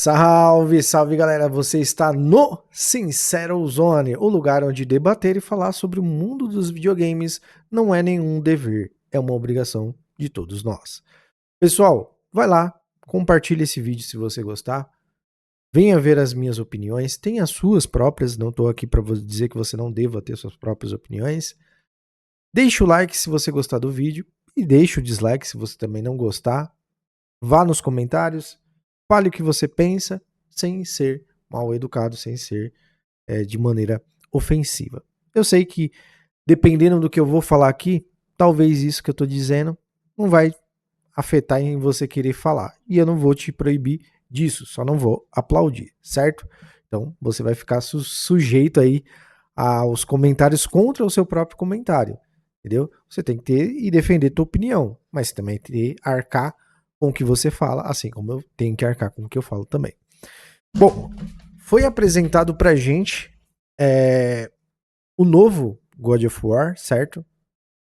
Salve, salve galera, você está no Sincero Zone, o lugar onde debater e falar sobre o mundo dos videogames não é nenhum dever, é uma obrigação de todos nós. Pessoal, vai lá, compartilha esse vídeo se você gostar, venha ver as minhas opiniões, tem as suas próprias, não estou aqui para dizer que você não deva ter suas próprias opiniões. Deixa o like se você gostar do vídeo e deixa o dislike se você também não gostar. Vá nos comentários, fale o que você pensa, sem ser mal educado, sem ser de maneira ofensiva. Eu sei que, dependendo do que eu vou falar aqui, talvez isso que eu estou dizendo não vai afetar em você querer falar. E eu não vou te proibir disso, só não vou aplaudir, certo? Então, você vai ficar sujeito aí aos comentários contra o seu próprio comentário, entendeu? Você tem que ter e defender tua opinião, mas também ter arcar com o que você fala, assim como eu tenho que arcar com o que eu falo também. Bom, foi apresentado pra gente o novo God of War, certo?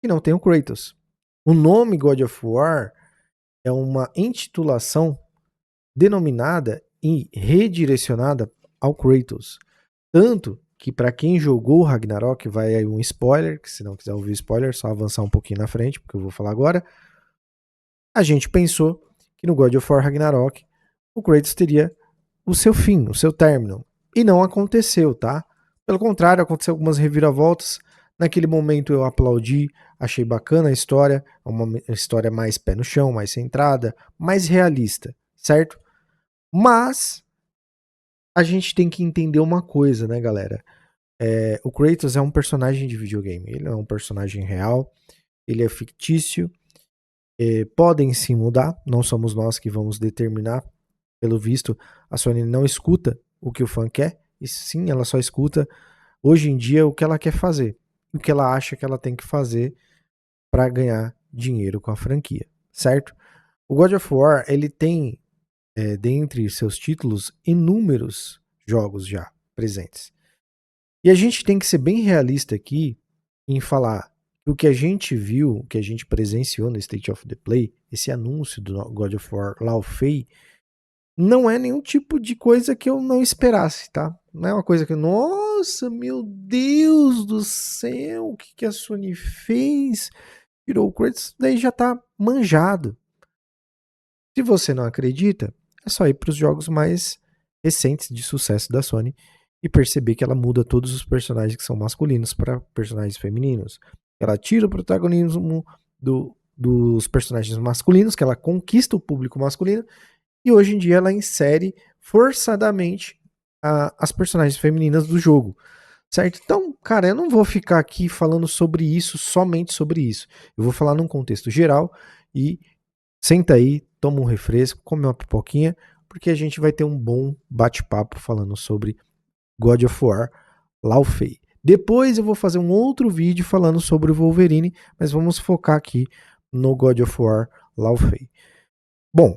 E não tem o Kratos. O nome God of War é uma intitulação denominada e redirecionada ao Kratos. Tanto que para quem jogou Ragnarok vai aí um spoiler, que se não quiser ouvir spoiler, só avançar um pouquinho na frente, porque eu vou falar agora. A gente pensou que no God of War Ragnarok o Kratos teria o seu fim, o seu término. E não aconteceu, tá? Pelo contrário, aconteceu algumas reviravoltas. Naquele momento eu aplaudi, achei bacana a história, uma história mais pé no chão, mais centrada, mais realista, certo? Mas a gente tem que entender uma coisa, né, galera? O Kratos é um personagem de videogame, ele é um personagem real, ele é fictício, podem sim mudar, não somos nós que vamos determinar. Pelo visto, a Sony não escuta o que o fã quer, e sim, ela só escuta hoje em dia o que ela quer fazer, o que ela acha que ela tem que fazer para ganhar dinheiro com a franquia, certo? O God of War, ele tem, dentre seus títulos, inúmeros jogos já presentes. E a gente tem que ser bem realista aqui em falar que o que a gente viu, o que a gente presenciou no State of the Play, esse anúncio do God of War Lao Fei, não é nenhum tipo de coisa que eu não esperasse, tá? Não é uma coisa que, nossa, meu Deus do céu, o que a Sony fez? Tirou o Kratos, daí já tá manjado. Se você não acredita, é só ir para os jogos mais recentes de sucesso da Sony e perceber que ela muda todos os personagens que são masculinos para personagens femininos. Ela tira o protagonismo dos personagens masculinos, que ela conquista o público masculino, e hoje em dia ela insere forçadamente as personagens femininas do jogo, certo? Então, cara, eu não vou ficar aqui falando sobre isso, somente sobre isso. Eu vou falar num contexto geral e senta aí, toma um refresco, come uma pipoquinha, porque a gente vai ter um bom bate-papo falando sobre God of War Lao Fei. Depois eu vou fazer um outro vídeo falando sobre o Wolverine, mas vamos focar aqui no God of War Lao Fei. Bom,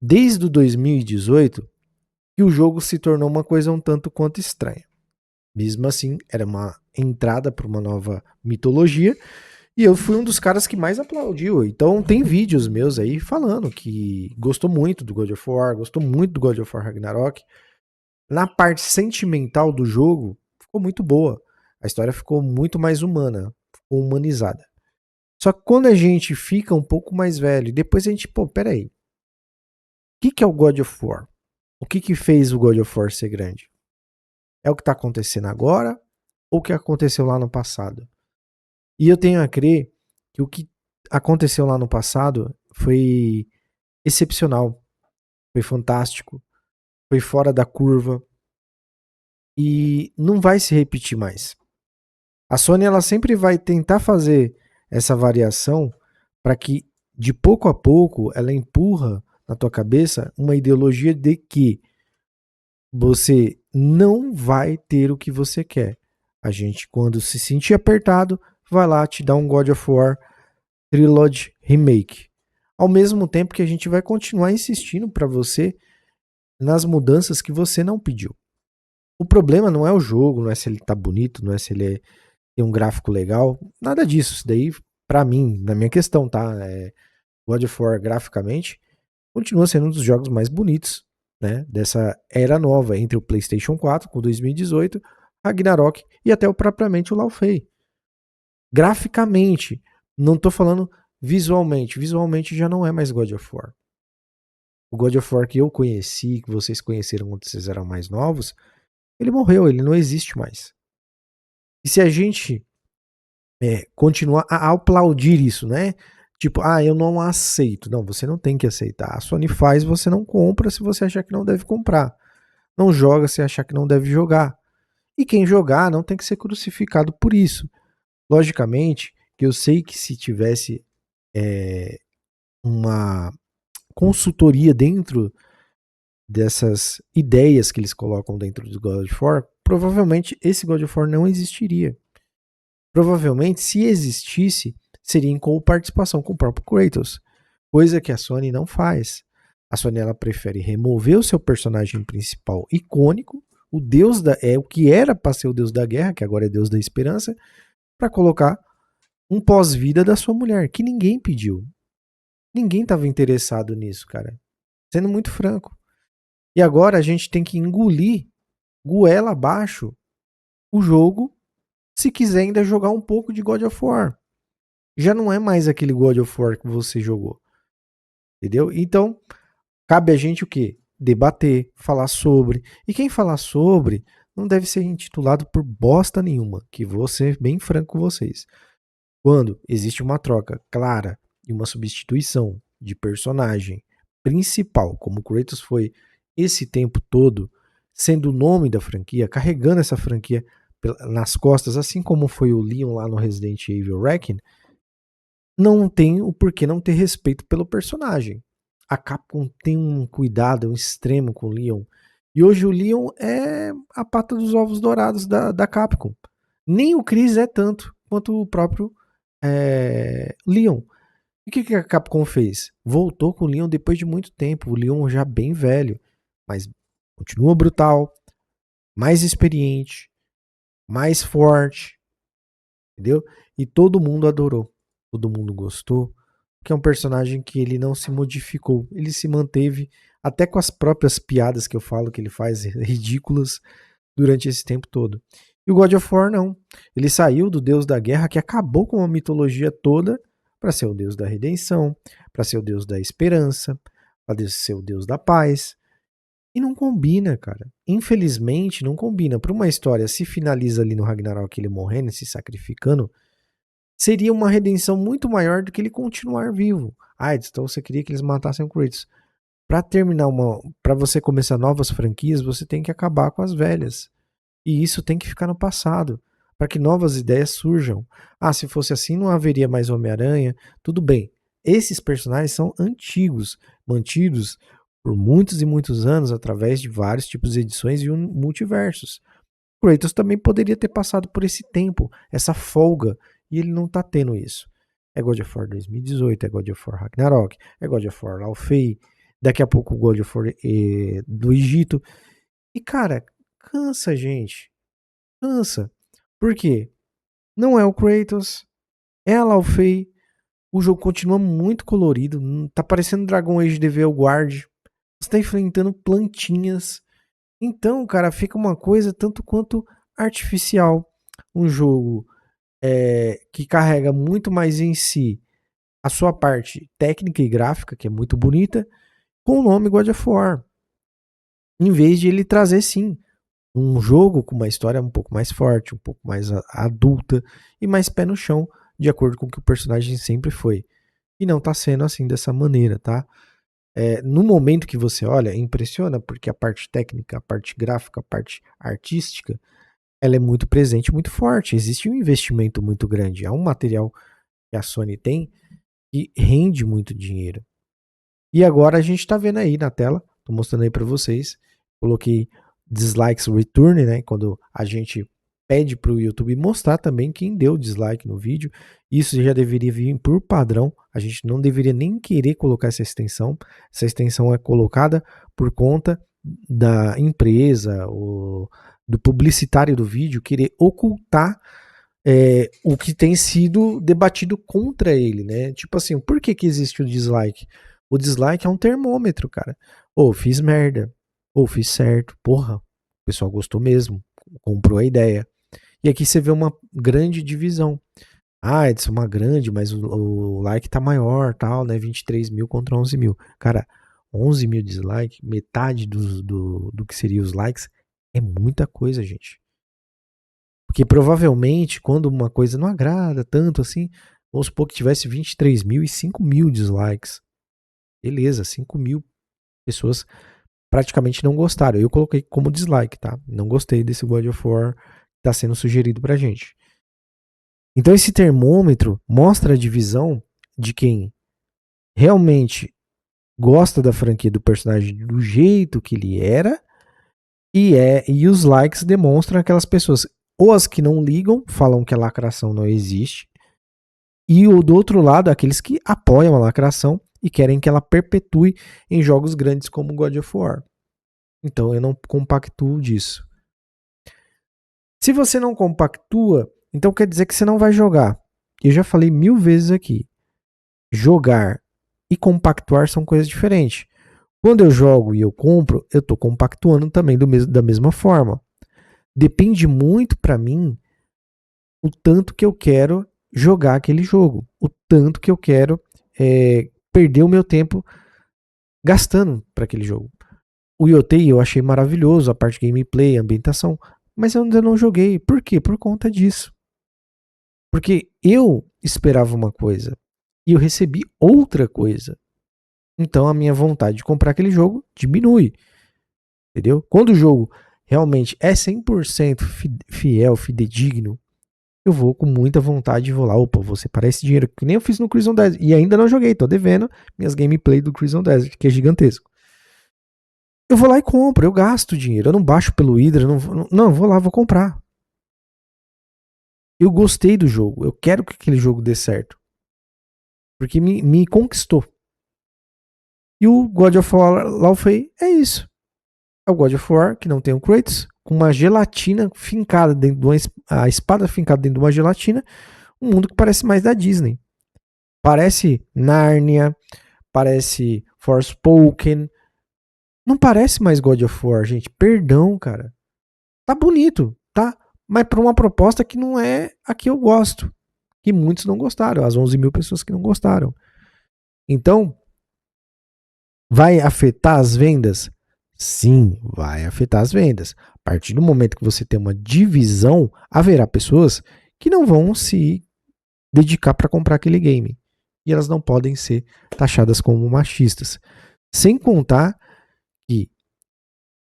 desde o 2018 que o jogo se tornou uma coisa um tanto quanto estranha. Mesmo assim, era uma entrada para uma nova mitologia, e eu fui um dos caras que mais aplaudiu. Então tem vídeos meus aí falando que gostou muito do God of War, gostou muito do God of War Ragnarok. Na parte sentimental do jogo, ficou muito boa. A história ficou muito mais humana, ficou humanizada. Só que quando a gente fica um pouco mais velho, depois a gente, peraí. O que é o God of War? O que fez o God of War ser grande? É o que está acontecendo agora ou o que aconteceu lá no passado? E eu tenho a crer que o que aconteceu lá no passado foi excepcional, foi fantástico, foi fora da curva e não vai se repetir mais. A Sony ela sempre vai tentar fazer essa variação para que de pouco a pouco ela empurra na tua cabeça uma ideologia de que você não vai ter o que você quer. A gente, quando se sentir apertado, vai lá te dar um God of War Trilogy Remake. Ao mesmo tempo que a gente vai continuar insistindo para você nas mudanças que você não pediu. O problema não é o jogo, não é se ele tá bonito, não é se ele tem um gráfico legal, nada disso. Isso daí, para mim, na minha questão, tá? God of War graficamente continua sendo um dos jogos mais bonitos, né, dessa era nova, entre o PlayStation 4 com 2018, Ragnarok e até propriamente o Laufey. Graficamente, não tô falando visualmente já não é mais God of War. O God of War que eu conheci, que vocês conheceram quando vocês eram mais novos, ele morreu, ele não existe mais. E se a gente continuar a aplaudir isso, né? Tipo, eu não aceito. Não, você não tem que aceitar. A Sony faz, você não compra se você achar que não deve comprar. Não joga se achar que não deve jogar. E quem jogar não tem que ser crucificado por isso. Logicamente, que eu sei que se tivesse uma consultoria dentro dessas ideias que eles colocam dentro do God of War, provavelmente esse God of War não existiria. Provavelmente, se existisse, seria em co-participação com o próprio Kratos, coisa que a Sony não faz. A Sony ela prefere remover o seu personagem principal icônico, o deus o que era para ser o deus da guerra, que agora é deus da esperança, para colocar um pós-vida da sua mulher, que ninguém pediu. Ninguém estava interessado nisso, cara. Sendo muito franco. E agora a gente tem que engolir, goela abaixo, o jogo, se quiser ainda jogar um pouco de God of War. Já não é mais aquele God of War que você jogou. Entendeu? Então, cabe a gente o quê? Debater, falar sobre. E quem falar sobre não deve ser intitulado por bosta nenhuma, que vou ser bem franco com vocês. Quando existe uma troca clara e uma substituição de personagem principal, como o Kratos foi esse tempo todo, sendo o nome da franquia, carregando essa franquia nas costas, assim como foi o Leon lá no Resident Evil Reckoning, não tem o porquê não ter respeito pelo personagem. A Capcom tem um cuidado extremo com o Leon. E hoje o Leon é a pata dos ovos dourados da Capcom. Nem o Chris é tanto quanto o próprio Leon. E o que a Capcom fez? Voltou com o Leon depois de muito tempo. O Leon já bem velho. Mas continua brutal. Mais experiente. Mais forte. Entendeu? E todo mundo adorou. Todo mundo gostou. Que é um personagem que ele não se modificou. Ele se manteve até com as próprias piadas que eu falo que ele faz ridículas durante esse tempo todo. E o God of War não. Ele saiu do deus da guerra que acabou com a mitologia toda para ser o deus da redenção, para ser o deus da esperança, para ser o deus da paz. E não combina, cara. Infelizmente não combina. Para uma história se finaliza ali no Ragnarok ele morrendo, se sacrificando, seria uma redenção muito maior do que ele continuar vivo. Então você queria que eles matassem o Kratos. Para você começar novas franquias, você tem que acabar com as velhas. E isso tem que ficar no passado, para que novas ideias surjam. Se fosse assim, não haveria mais Homem-Aranha. Tudo bem. Esses personagens são antigos, mantidos por muitos e muitos anos através de vários tipos de edições e multiversos. Kratos também poderia ter passado por esse tempo, essa folga, e ele não tá tendo isso. É God of War 2018, é God of War Ragnarok, é God of War Laufey, daqui a pouco o God of War do Egito. E cara, cansa, gente. Cansa. Por quê? Não é o Kratos, é a Laufey. O jogo continua muito colorido, tá parecendo Dragon Age The Veil Guard. Você tá enfrentando plantinhas. Então, cara, fica uma coisa tanto quanto artificial. Um jogo que carrega muito mais em si a sua parte técnica e gráfica, que é muito bonita, com o nome God of War. Em vez de ele trazer, sim, um jogo com uma história um pouco mais forte, um pouco mais adulta e mais pé no chão, de acordo com o que o personagem sempre foi. E não tá sendo assim dessa maneira, tá? No momento que você olha, impressiona, porque a parte técnica, a parte gráfica, a parte artística, ela é muito presente, muito forte. Existe um investimento muito grande. É um material que a Sony tem que rende muito dinheiro. E agora a gente tá vendo aí na tela, tô mostrando aí para vocês. Coloquei dislikes return, né? Quando a gente pede para o YouTube mostrar também quem deu dislike no vídeo. Isso já deveria vir por padrão. A gente não deveria nem querer colocar essa extensão. Essa extensão é colocada por conta da empresa, do publicitário do vídeo, querer ocultar o que tem sido debatido contra ele, né? Tipo assim, por que existe o dislike? O dislike é um termômetro, cara. Ou fiz merda, ou fiz certo. Porra, o pessoal gostou mesmo, comprou a ideia. E aqui você vê uma grande divisão. Ah, Edson, uma grande, mas o like tá maior, tal, né? 23 mil contra 11 mil. Cara, 11 mil dislikes, metade do que seria os likes, é muita coisa, gente. Porque provavelmente, quando uma coisa não agrada tanto assim, vamos supor que tivesse 23 mil e 5 mil dislikes. Beleza, 5 mil pessoas praticamente não gostaram. Eu coloquei como dislike, tá? Não gostei desse God of War que tá sendo sugerido pra gente. Então esse termômetro mostra a divisão de quem realmente gosta da franquia do personagem do jeito que ele era e os likes demonstram aquelas pessoas, ou as que não ligam, falam que a lacração não existe, e o do outro lado, aqueles que apoiam a lacração e querem que ela perpetue em jogos grandes como God of War. Então eu não compactuo disso. Se você não compactua, então quer dizer que você não vai jogar. Eu já falei 1000 vezes aqui. Jogar e compactuar são coisas diferentes. Quando eu jogo e eu compro, eu estou compactuando também da mesma forma. Depende muito para mim o tanto que eu quero jogar aquele jogo, o tanto que eu quero perder o meu tempo gastando para aquele jogo. O Yotei eu achei maravilhoso, a parte de gameplay, a ambientação, mas eu ainda não joguei. Por quê? Por conta disso. Porque eu esperava uma coisa e eu recebi outra coisa. Então a minha vontade de comprar aquele jogo diminui. Entendeu? Quando o jogo realmente é 100% fiel, fidedigno, eu vou com muita vontade e vou lá, opa, vou separar esse dinheiro, que nem eu fiz no Crimson Desert. E ainda não joguei, tô devendo minhas gameplay do Crimson Desert, que é gigantesco. Eu vou lá e compro, eu gasto dinheiro, eu não baixo pelo Hydra, não, eu vou lá, vou comprar. Eu gostei do jogo, eu quero que aquele jogo dê certo. Porque me conquistou. E o God of War Laufey é isso. É o God of War, que não tem o Kratos, com uma gelatina fincada dentro de a espada fincada dentro de uma gelatina, um mundo que parece mais da Disney. Parece Nárnia, parece Forspoken. Não parece mais God of War, gente. Perdão, cara. Tá bonito, tá? Mas pra uma proposta que não é a que eu gosto. Que muitos não gostaram. As 11 mil pessoas que não gostaram. Então, vai afetar as vendas? Sim, vai afetar as vendas. A partir do momento que você tem uma divisão, haverá pessoas que não vão se dedicar para comprar aquele game. E elas não podem ser taxadas como machistas. Sem contar que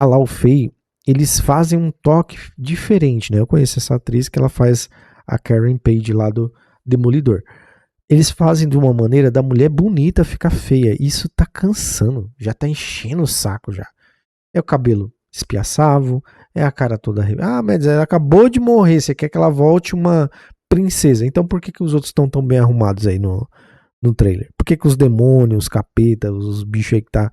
a Laufey, eles fazem um toque diferente, né? Eu conheço essa atriz que ela faz a Karen Page lá do Demolidor. Eles fazem de uma maneira da mulher bonita ficar feia. Isso tá cansando, já tá enchendo o saco já. É o cabelo espiaçavo, é a cara toda... Ah, mas ela acabou de morrer, você quer que ela volte uma princesa. Então por que os outros estão tão bem arrumados aí no trailer? Por que os demônios, os capetas, os bichos aí que tá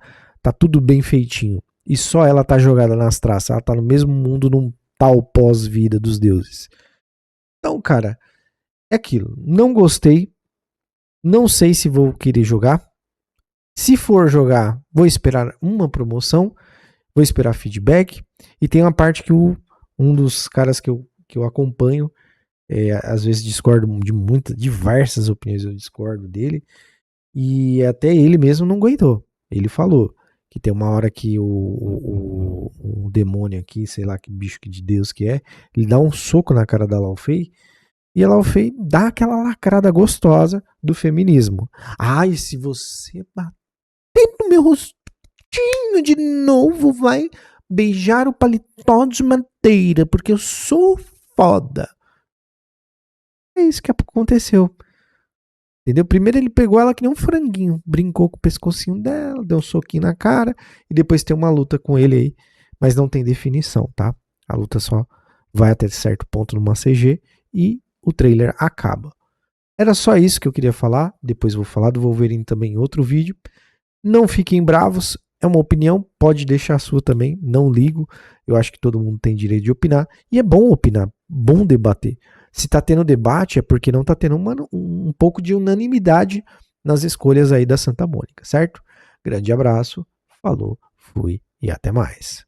tudo bem feitinho? E só ela tá jogada nas traças, ela tá no mesmo mundo num tal pós-vida dos deuses. Então, cara, é aquilo. Não gostei, não sei se vou querer jogar. Se for jogar, vou esperar uma promoção, vou esperar feedback. E tem uma parte que um dos caras que eu acompanho, às vezes discordo de diversas opiniões, eu discordo dele. E até ele mesmo não aguentou. Ele falou que tem uma hora que o demônio aqui, sei lá que bicho de Deus que é, ele dá um soco na cara da Laufey e a Laufey dá aquela lacrada gostosa do feminismo. Ai, se você bater no meu rostinho de novo, vai beijar o paletó de madeira, porque eu sou foda. É isso que aconteceu. Entendeu? Primeiro ele pegou ela que nem um franguinho, brincou com o pescocinho dela, deu um soquinho na cara, e depois tem uma luta com ele aí, mas não tem definição, tá? A luta só vai até certo ponto numa CG e o trailer acaba. Era só isso que eu queria falar, depois vou falar do Wolverine também em outro vídeo. Não fiquem bravos, é uma opinião, pode deixar a sua também, não ligo, eu acho que todo mundo tem direito de opinar, e é bom opinar, bom debater. Se tá tendo debate é porque não tá tendo um pouco de unanimidade nas escolhas aí da Santa Mônica, certo? Grande abraço, falou, fui e até mais.